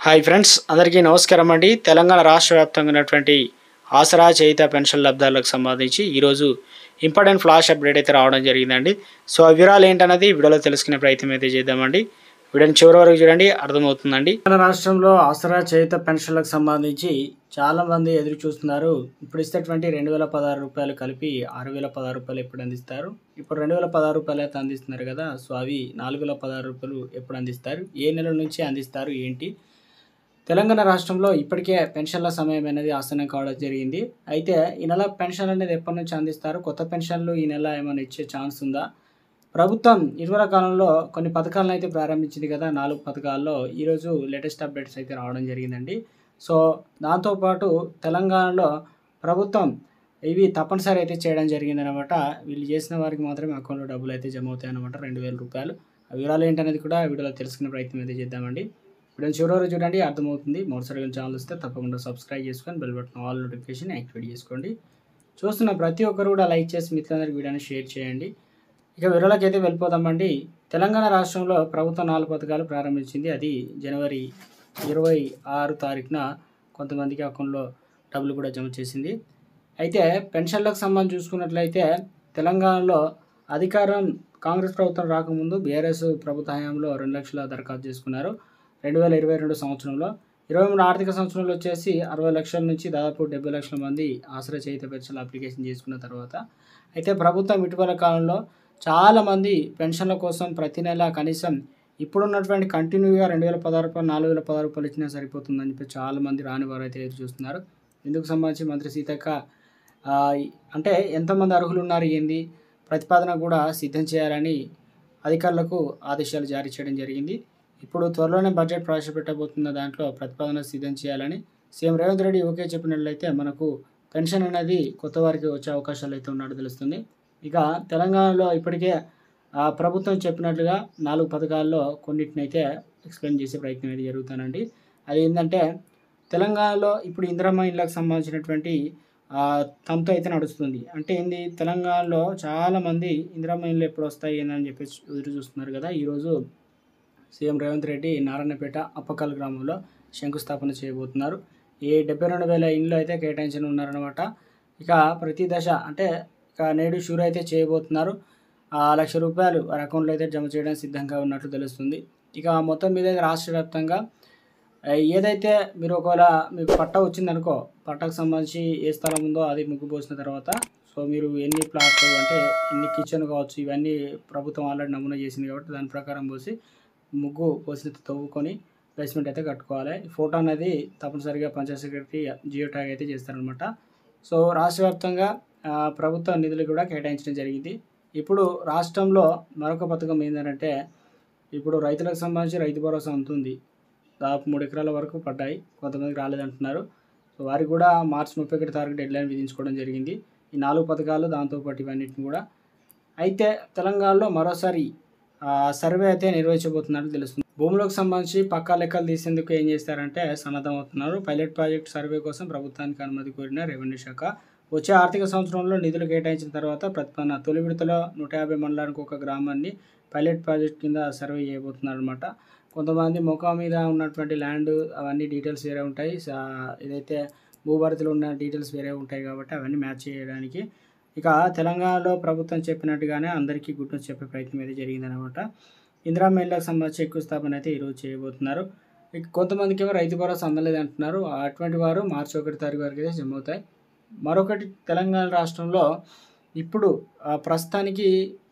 Hi friends, అందరికీ నమస్కారం అండి. తెలంగాణ రాష్ట్ర వ్యాప్తంగా ఉన్నటువంటి ఆసరా చేయుత పెన్షన్ లబ్ధాలకు సంబంధించి ఈరోజు ఇంపార్టెంట్ ఫ్లాష్ అప్డేట్ అయితే రావడం జరిగిందండి. సో ఆ వివరాలు ఏంటన్నది వీడియోలో తెలుసుకునే ప్రయత్నం అయితే చేద్దామండి. వీడియోని చివరి వరకు చూడండి, అర్థమవుతుందండి. తెలంగాణ రాష్ట్రంలో ఆసరా చేయుత పెన్షన్లకు సంబంధించి చాలామంది ఎదురు చూస్తున్నారు. ఇప్పుడు ఇస్తేటువంటి 2016 రూపాయలు కలిపి 6016 రూపాయలు ఎప్పుడు అందిస్తారు? ఇప్పుడు 2016 రూపాయలు అయితే అందిస్తున్నారు కదా, సో అవి 4016 రూపాయలు ఎప్పుడు అందిస్తారు? ఏ నెల నుంచి అందిస్తారు ఏంటి? తెలంగాణ రాష్ట్రంలో ఇప్పటికే పెన్షన్ల సమయం అనేది ఆసన్నం కావడం జరిగింది. అయితే ఈ నెల పెన్షన్ అనేది ఎప్పటి నుంచి అందిస్తారు? కొత్త పెన్షన్లు ఈ నెల ఏమైనా ఇచ్చే ఛాన్స్ ఉందా? ప్రభుత్వం ఇటీవల కాలంలో కొన్ని పథకాలను అయితే ప్రారంభించింది కదా, 4 పథకాల్లో ఈరోజు లేటెస్ట్ అప్డేట్స్ అయితే రావడం జరిగిందండి. సో దాంతోపాటు తెలంగాణలో ప్రభుత్వం ఇవి తప్పనిసరి అయితే చేయడం జరిగిందనమాట. వీళ్ళు చేసిన వారికి మాత్రమే అకౌంట్లో డబ్బులు అయితే జమ అవుతాయి అనమాట, 2000 రూపాయలు. ఆ వివరాలు ఏంటనేది కూడా వీడియోలో తెలుసుకునే ప్రయత్నం అయితే చేద్దామండి. వీడియో చివరి వరకు చూడండి, అర్థమవుతుంది. మొదటిసారిగా ఛానల్ వస్తే తప్పకుండా సబ్స్క్రైబ్ చేసుకొని bell button all notification activate చేసుకోండి. చూస్తున్న ప్రతి ఒక్కరు కూడా లైక్ చేసి మిత్రులందరికీ వీడియోని షేర్ చేయండి. ఇక వివరాలకు అయితే వెళ్ళిపోదామండి. తెలంగాణ రాష్ట్రంలో ప్రభుత్వం 4 పథకాలు ప్రారంభించింది. అది జనవరి 26 తారీఖున కొంతమందికి అకౌంట్లో డబ్బులు కూడా జమ చేసింది. అయితే పెన్షన్లకు సంబంధించి చూసుకున్నట్లయితే తెలంగాణలో అధికారం కాంగ్రెస్ ప్రభుత్వం రాకముందు బీఆర్ఎస్ ప్రభుత్వ హయాంలో 2 లక్షల దరఖాస్తు చేసుకున్నారు 2022 సంవత్సరంలో. 23 ఆర్థిక సంవత్సరంలో వచ్చేసి 60 లక్షల నుంచి దాదాపు 70 లక్షల మంది ఆసరా చేయుత పెన్షన్ల అప్లికేషన్ చేసుకున్న తర్వాత అయితే ప్రభుత్వం ఇటీవల కాలంలో చాలామంది పెన్షన్ల కోసం ప్రతి నెల కనీసం ఇప్పుడున్నటువంటి కంటిన్యూగా 2016 రూపాయలు 4016 రూపాయలు ఇచ్చినా సరిపోతుందని చెప్పి చాలామంది రాని వారు అయితే ఎదురు చూస్తున్నారు. ఇందుకు సంబంధించి మంత్రి సీతక్క అంటే ఎంతమంది అర్హులు ఉన్నారు ఏంది ప్రతిపాదన కూడా సిద్ధం చేయాలని అధికారులకు ఆదేశాలు జారీ చేయడం జరిగింది. ఇప్పుడు త్వరలోనే బడ్జెట్ ప్రవేశపెట్టబోతున్న దాంట్లో ప్రతిపాదన సిద్ధం చేయాలని సీఎం రేవంత్ రెడ్డి ఓకే చెప్పినట్లయితే మనకు పెన్షన్ అనేది కొత్త వారికి వచ్చే అవకాశాలు అయితే ఉన్నట్టు తెలుస్తుంది. ఇక తెలంగాణలో ఇప్పటికే ప్రభుత్వం చెప్పినట్లుగా 4 పథకాల్లో కొన్నిటిని అయితే ఎక్స్ప్లెయిన్ చేసే ప్రయత్నం అయితే జరుగుతానండి. అది ఏంటంటే తెలంగాణలో ఇప్పుడు ఇందిరమ్మ ఇళ్ళకు సంబంధించినటువంటి తంతు అయితే నడుస్తుంది. అంటే ఏంది, తెలంగాణలో చాలామంది ఇందిరమ్మ ఇళ్ళు ఎప్పుడు వస్తాయి అని చెప్పేసి ఎదురు చూస్తున్నారు కదా. ఈరోజు సీఎం రేవంత్ రెడ్డి నారాయణపేట అప్పకల్ గ్రామంలో శంకుస్థాపన చేయబోతున్నారు. ఈ 72,000 ఇండ్లు అయితే కేటాయించని ఉన్నారనమాట. ఇక ప్రతి దశ అంటే ఇక నేడు షూర్ అయితే చేయబోతున్నారు. 1,00,000 రూపాయలు వారి అకౌంట్లో అయితే జమ చేయడానికి సిద్ధంగా ఉన్నట్లు తెలుస్తుంది. ఇక మొత్తం మీద రాష్ట్ర వ్యాప్తంగా ఏదైతే మీరు ఒకవేళ మీకు పట్టా వచ్చిందనుకో, పట్టాకు సంబంధించి ఏ స్థలం ఉందో అది ముగ్గు పోసిన తర్వాత సో మీరు ఎన్ని ప్లాట్లు అంటే ఎన్ని కిచెన్ కావచ్చు ఇవన్నీ ప్రభుత్వం ఆల్రెడీ నమూనా చేసింది కాబట్టి దాని ప్రకారం పోసి ముగ్గు పోసిన తవ్వుకొని బేస్మెంట్ అయితే కట్టుకోవాలి. ఫోటో అనేది తప్పనిసరిగా పంచాయత్ సెక్రటరీ జియో ట్యాగ్ అయితే చేస్తారనమాట. సో రాష్ట్ర వ్యాప్తంగా ప్రభుత్వ నిధులు కూడా కేటాయించడం జరిగింది. ఇప్పుడు రాష్ట్రంలో మరొక పథకం ఏంటంటే ఇప్పుడు రైతులకు సంబంధించి రైతు భరోసా ఉంటుంది. దాదాపు 3 ఎకరాల వరకు పడ్డాయి, కొంతమందికి రాలేదంటున్నారు. సో వారికి కూడా మార్చి 31 తారీఖు డెడ్లైన్ విధించుకోవడం జరిగింది. ఈ 4 పథకాలు దాంతోపాటు ఇవన్నిటిని కూడా. అయితే తెలంగాణలో మరోసారి సర్వే అయితే నిర్వహించబోతున్నట్టు తెలుస్తుంది. భూములకు సంబంధించి పక్కా లెక్కలు తీసేందుకు ఏం చేస్తారంటే సన్నద్ధమవుతున్నారు. పైలట్ ప్రాజెక్ట్ సర్వే కోసం ప్రభుత్వానికి అనుమతి కోరిన రెవెన్యూ శాఖ వచ్చే ఆర్థిక సంవత్సరంలో నిధులు కేటాయించిన తర్వాత ప్రతిపాదన తొలి విడతలో 150 మండలానికి ఒక గ్రామాన్ని పైలట్ ప్రాజెక్ట్ కింద సర్వే చేయబోతున్నారు అనమాట. కొంతమంది ముఖం మీద ఉన్నటువంటి ల్యాండ్ అవన్నీ డీటెయిల్స్ వేరే ఉంటాయి, ఏదైతే భూభారతిలో ఉన్న డీటెయిల్స్ వేరే ఉంటాయి కాబట్టి అవన్నీ మ్యాచ్ చేయడానికి ఇక తెలంగాణలో ప్రభుత్వం చెప్పినట్టుగానే అందరికీ గుర్తు చెప్పే ప్రయత్నం అయితే జరిగిందనమాట. ఇందిరమ్మ ఇళ్ళకు సంబంధించి శంకుస్థాపన అయితే ఈరోజు చేయబోతున్నారు. ఇక కొంతమందికి ఏమో రైతు భరోసా అందలేదు అంటున్నారు. అటువంటి వారు మార్చి 1 తారీఖు వరకు అయితే జమ అవుతాయి. మరొకటి, తెలంగాణ రాష్ట్రంలో ఇప్పుడు ప్రస్తుతానికి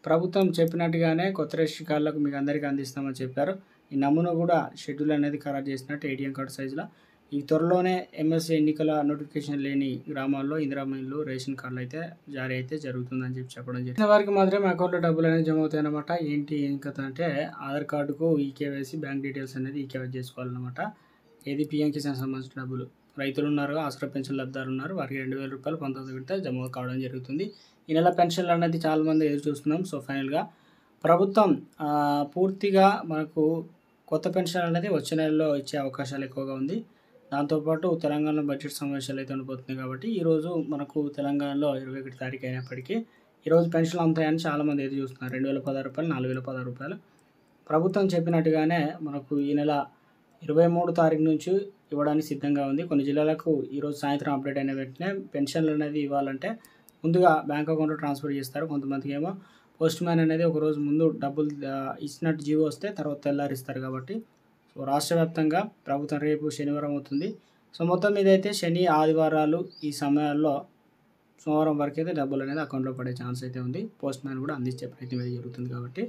ప్రభుత్వం చెప్పినట్టుగానే కొత్త రేషన్ కార్డులకు మీకు అందరికీ అందిస్తామని చెప్పారు. ఈ నమూనా కూడా షెడ్యూల్ అనేది ఖరారు చేసినట్టు ఏటీఎం కార్డు సైజులో ఈ త్వరలోనే ఎంఎస్సీ ఎన్నికల నోటిఫికేషన్ లేని గ్రామాల్లో ఇందిరమ్మ ఇల్లు రేషన్ కార్డులు అయితే జారీ అయితే జరుగుతుందని చెప్పడం జరిగింది. వారికి మాత్రమే అకౌంట్లో డబ్బులు అనేది జమ అవుతాయి అనమాట. ఏం కథ అంటే ఆధార్ కార్డుకు ఈకేవైసీ బ్యాంక్ డీటెయిల్స్ అనేది ఈకేవైసీ చేసుకోవాలన్నమాట. ఏది పీఎం కిసాన్ సంబంధించిన డబ్బులు రైతులు ఉన్నారు, ఆసరా పెన్షన్ లబ్ధాలు ఉన్నారు, వారికి 2,000 రూపాయలు 19 విడత జమ కావడం జరుగుతుంది. ఈ నెల పెన్షన్లు అనేది చాలామంది ఎదురు చూస్తున్నాం. సో ఫైనల్గా ప్రభుత్వం పూర్తిగా మనకు కొత్త పెన్షన్ అనేది వచ్చే నెలలో ఇచ్చే అవకాశాలు ఎక్కువగా ఉంది. దాంతోపాటు తెలంగాణలో బడ్జెట్ సమావేశాలు అయితే ఉండబోతున్నాయి కాబట్టి ఈరోజు మనకు తెలంగాణలో 21 తారీఖు అయినప్పటికీ ఈరోజు పెన్షన్లు అందుతాయని చాలామంది ఎదురు చూస్తున్నారు. 2,016 రూపాయలు 4,016 రూపాయలు ప్రభుత్వం చెప్పినట్టుగానే మనకు ఈ నెల 23 తారీఖు నుంచి ఇవ్వడానికి సిద్ధంగా ఉంది. కొన్ని జిల్లాలకు ఈరోజు సాయంత్రం అప్డేట్ అయిన వెంటనే పెన్షన్లు అనేది ఇవ్వాలంటే ముందుగా బ్యాంక్ అకౌంట్‌లో ట్రాన్స్‌ఫర్ చేస్తారు. కొంతమందికేమో పోస్ట్ మ్యాన్ అనేది ఒకరోజు ముందు డబ్బులు ఇచ్చినట్టు జీవో వస్తే తర్వాత తెల్లారిస్తారు కాబట్టి సో రాష్ట్ర వ్యాప్తంగా ప్రభుత్వం రేపు శనివారం అవుతుంది. సో మొత్తం మీద అయితే శని, ఆదివారాలు ఈ సమయాల్లో సోమవారం వరకైతే డబ్బులు అనేది అకౌంట్‌లో పడే ఛాన్స్ అయితే ఉంది. పోస్ట్ మ్యాన్ కూడా అందించే ప్రయత్నం అయితే జరుగుతుంది కాబట్టి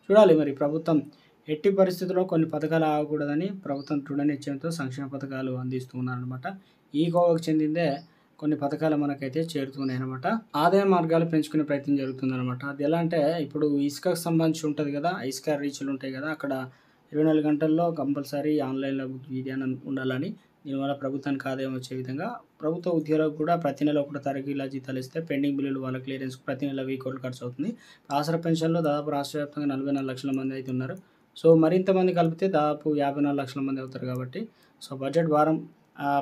చూడాలి మరి ప్రభుత్వం ఎట్టి పరిస్థితుల్లో కొన్ని పథకాలు ఆగకూడదని ప్రభుత్వం దృఢ నిశ్చయంతో సంక్షేమ పథకాలు అందిస్తూ ఉన్నారనమాట. ఈ కోవకు చెందిందే కొన్ని పథకాలు మనకైతే చేరుతున్నాయి అనమాట. ఆదాయ మార్గాలు పెంచుకునే ప్రయత్నం జరుగుతుందన్నమాట. అది ఎలా అంటే ఇప్పుడు ఇసుకకు సంబంధించి ఉంటుంది కదా, ఇసుక రీచ్లు ఉంటాయి కదా, అక్కడ 24 గంటల్లో కంపల్సరీ ఆన్లైన్లో విధానం ఉండాలని, దీనివల్ల ప్రభుత్వానికి ఆదాయం వచ్చే విధంగా ప్రభుత్వ ఉద్యోగులకు కూడా ప్రతి నెల 1 తారీఖు ఇలా జీతాలు ఇస్తే పెండింగ్ బిల్లులు వాళ్ళ క్లియరెన్స్ ప్రతి నెల 1000 కోట్లు ఖర్చు అవుతుంది. ఆసరా పెన్షన్లో దాదాపు రాష్ట్ర వ్యాప్తంగా 44 లక్షల మంది అయితే ఉన్నారు. సో మరింత మంది కలిపితే దాదాపు 54 లక్షల మంది అవుతారు కాబట్టి సో బడ్జెట్ భారం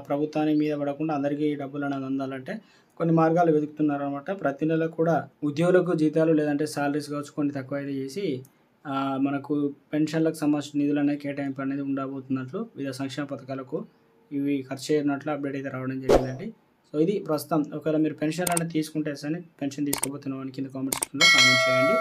ప్రభుత్వాన్ని మీద పడకుండా అందరికీ డబ్బులు అనేది అందాలంటే కొన్ని మార్గాలు వెతుకుతున్నారనమాట. ప్రతి నెల కూడా ఉద్యోగులకు జీతాలు లేదంటే సాలరీస్ కావచ్చు కొన్ని తక్కువ అయితే చేసి మనకు పెన్షన్లకు సంబంధించిన నిధులు అనేది కేటాయింపు అనేది ఉండబోతున్నట్లు వివిధ సంక్షేమ పథకాలకు ఇవి ఖర్చు చేయనట్లు అప్డేట్ అయితే రావడం జరిగిందండి. సో ఇది ప్రస్తుతం ఒకవేళ మీరు పెన్షన్ అనేది తీసుకుంటే సరే పెన్షన్ తీసుకోబోతున్న కింద కామెంట్ సెక్షన్లో కామెంట్ చేయండి.